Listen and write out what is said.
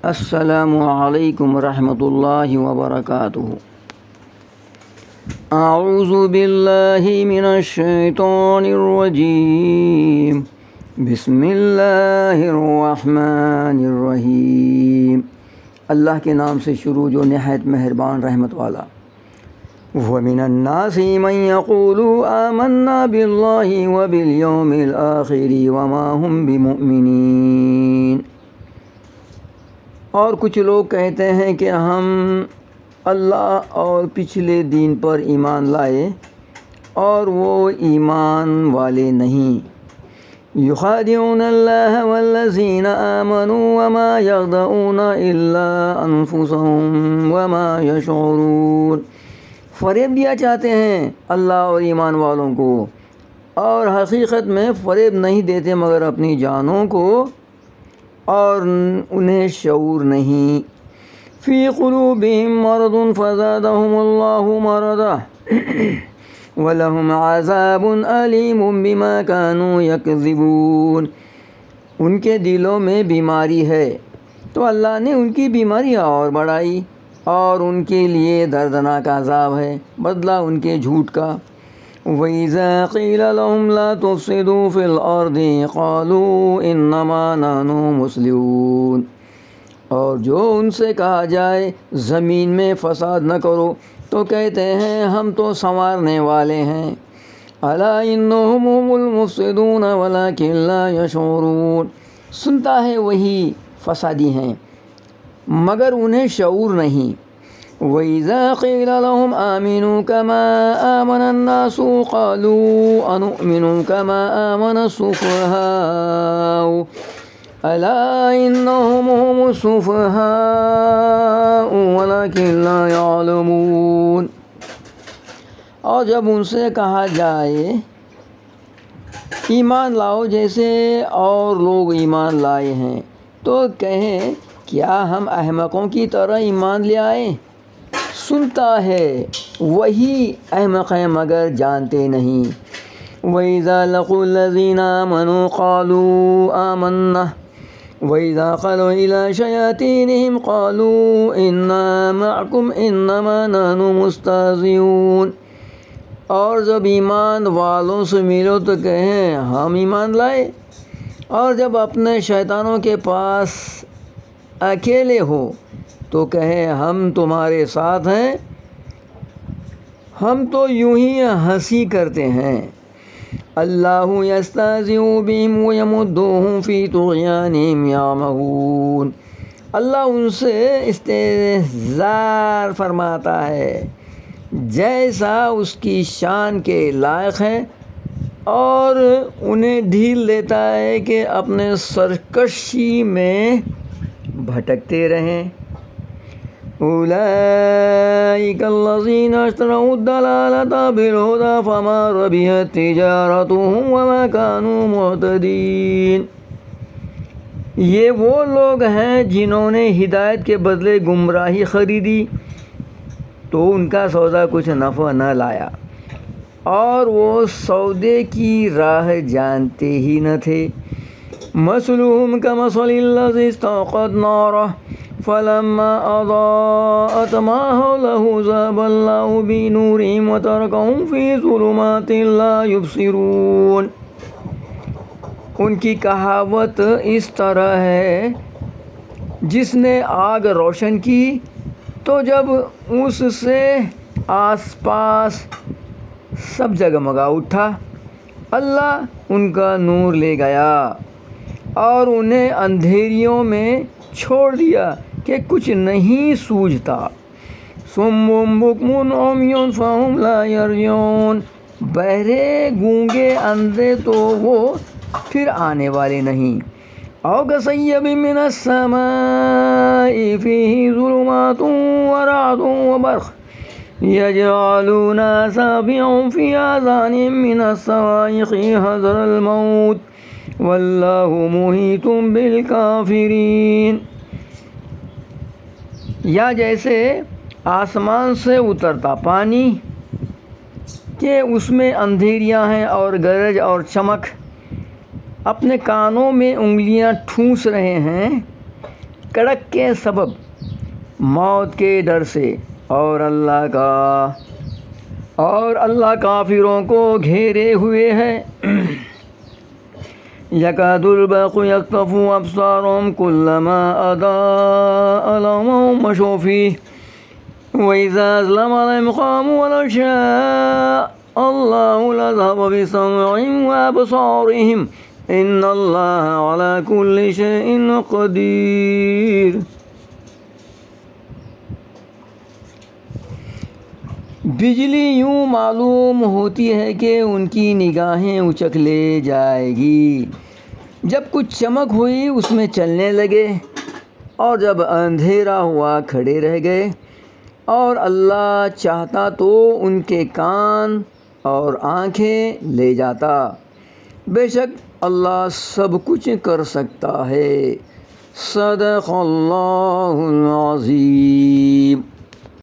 السلام علیکم ورحمۃ اللہ وبرکاتہ۔ اعوذ باللہ من الشیطان الرجیم، بسم اللہ الرحمن الرحیم۔ اللہ کے نام سے شروع جو نہایت مہربان رحمت والا۔ وَمِنَ النَّاسِ مَن يَقُولُ آمَنَّا بِاللَّهِ وَبِالْيَوْمِ الْآخِرِ وَمَا هُمْ بِمُؤْمِنِينَ۔ اور کچھ لوگ کہتے ہیں کہ ہم اللہ اور پچھلے دن پر ایمان لائے اور وہ ایمان والے نہیں۔ یخادعون اللہ والذین آمنوا وما یخدعون الا انفسهم وما یشعرون۔ فریب دیا چاہتے ہیں اللہ اور ایمان والوں کو، اور حقیقت میں فریب نہیں دیتے مگر اپنی جانوں کو، اور انہیں شعور نہیں۔ فی قلوبہم مرض فزادہم اللہ مرضا ولہم عذاب علیم بما کانوا یکذبون۔ ان کے دلوں میں بیماری ہے تو اللہ نے ان کی بیماری اور بڑھائی، اور ان کے لیے دردناک عذاب ہے بدلہ ان کے جھوٹ کا۔ وَإِذَا قِيلَ لَهُمْ لَا تُفْسِدُوا فِي الْأَرْضِ قَالُوا إِنَّمَا نَحْنُ مُصْلِحُونَ۔ اور جو ان سے کہا جائے زمین میں فساد نہ کرو تو کہتے ہیں ہم تو سنوارنے والے ہیں۔ أَلَا إِنَّهُمْ هُمُ الْمُفْسِدُونَ وَلَكِنْ لَا يَشْعُرُونَ۔ سنتا ہے وہی فسادی ہیں مگر انہیں شعور نہیں۔ وَإِذَا قِيلَ لَهُمْ آمِنُوا كَمَا آمَنَ النَّاسُ قَالُوا أَنُؤْمِنُ كَمَا آمَنَ السُّفَهَاءُ أَلَا إِنَّهُمْ هُمُ السُّفَهَاءُ وَلَكِنْ لَا يَعْلَمُونَ۔ اور جب ان سے کہا جائے ایمان لاؤ جیسے اور لوگ ایمان لائے ہیں تو کہیں کیا ہم احمقوں کی طرح ایمان لے آئے؟ سنتا ہے وہی احمق ہیں مگر جانتے نہیں۔ وَإِذَا لَقُوا الَّذِينَ آمَنُوا قَالُوا آمَنَّا وَإِذَا خَلَوْا إِلَىٰ شَيَاطِينِهِمْ قَالُوا إِنَّا مَعَكُمْ إِنَّمَا نَحْنُ مُسْتَهْزِئُونَ۔ اور جب ایمان والوں سے ملو تو کہیں ہم ایمان لائے، اور جب اپنے شیطانوں کے پاس اکیلے ہو تو کہے ہم تمہارے ساتھ ہیں، ہم تو یوں ہی ہنسی کرتے ہیں۔ اللہ یستہزئ بہم ویمدھم فی طغیانہم یعمہون۔ اللہ ان سے استہزاء فرماتا ہے جیسا اس کی شان کے لائق ہے، اور انہیں ڈھیل دیتا ہے کہ اپنے سرکشی میں بھٹکتے رہیں۔ اولئک الذین اشتروا الضلالۃ بالہدی فما ربحت تجارتہم وما کانوا مہتدین۔ یہ وہ لوگ ہیں جنہوں نے ہدایت کے بدلے گمراہی خریدی تو ان کا سودا کچھ نفع نہ لایا، اور وہ سودے کی راہ جانتے ہی نہ تھے۔ مثلهم كمثل الذي استوقد نارا فلما أضاءت ما حوله ذهب الله بنورهم وتركهم في ظلمات لا يبصرون۔ ان کی کہاوت اس طرح ہے، جس نے آگ روشن کی تو جب اس سے آس پاس سب جگمگا اٹھا، اللہ ان کا نور لے گیا اور انہیں اندھیریوں میں چھوڑ دیا کہ کچھ نہیں سوجھتا۔ صم بکم عمی فہم لا یرجعون۔ بہرے گونگے اندھے تو وہ پھر آنے والے نہیں۔ او کصیب من السماء فیہ ظلمات ورعد وبرق یجعلون اصابعهم فی آذانہم من الصواعق حذر الموت واللہ محیط بالکافرین۔ یا جیسے آسمان سے اترتا پانی کہ اس میں اندھیریاں ہیں اور گرج اور چمک، اپنے کانوں میں انگلیاں ٹھونس رہے ہیں کڑک کے سبب موت کے ڈر سے، اور اللہ کافروں کو گھیرے ہوئے ہے۔ یکاد البرق یخطف ابصارهم کلما اضاء لهم مشوا فیہ وإذا أظلم عليهم قاموا ولو شاء الله لذهب بسمعهم وأبصارهم إن الله على كل شيء قدير۔ بجلی یوں معلوم ہوتی ہے کہ ان کی نگاہیں اچک لے جائے گی۔ جب کچھ چمک ہوئی اس میں چلنے لگے، اور جب اندھیرا ہوا کھڑے رہ گئے، اور اللہ چاہتا تو ان کے کان اور آنکھیں لے جاتا۔ بے شک اللہ سب کچھ کر سکتا ہے۔ صدق اللہ العظیم۔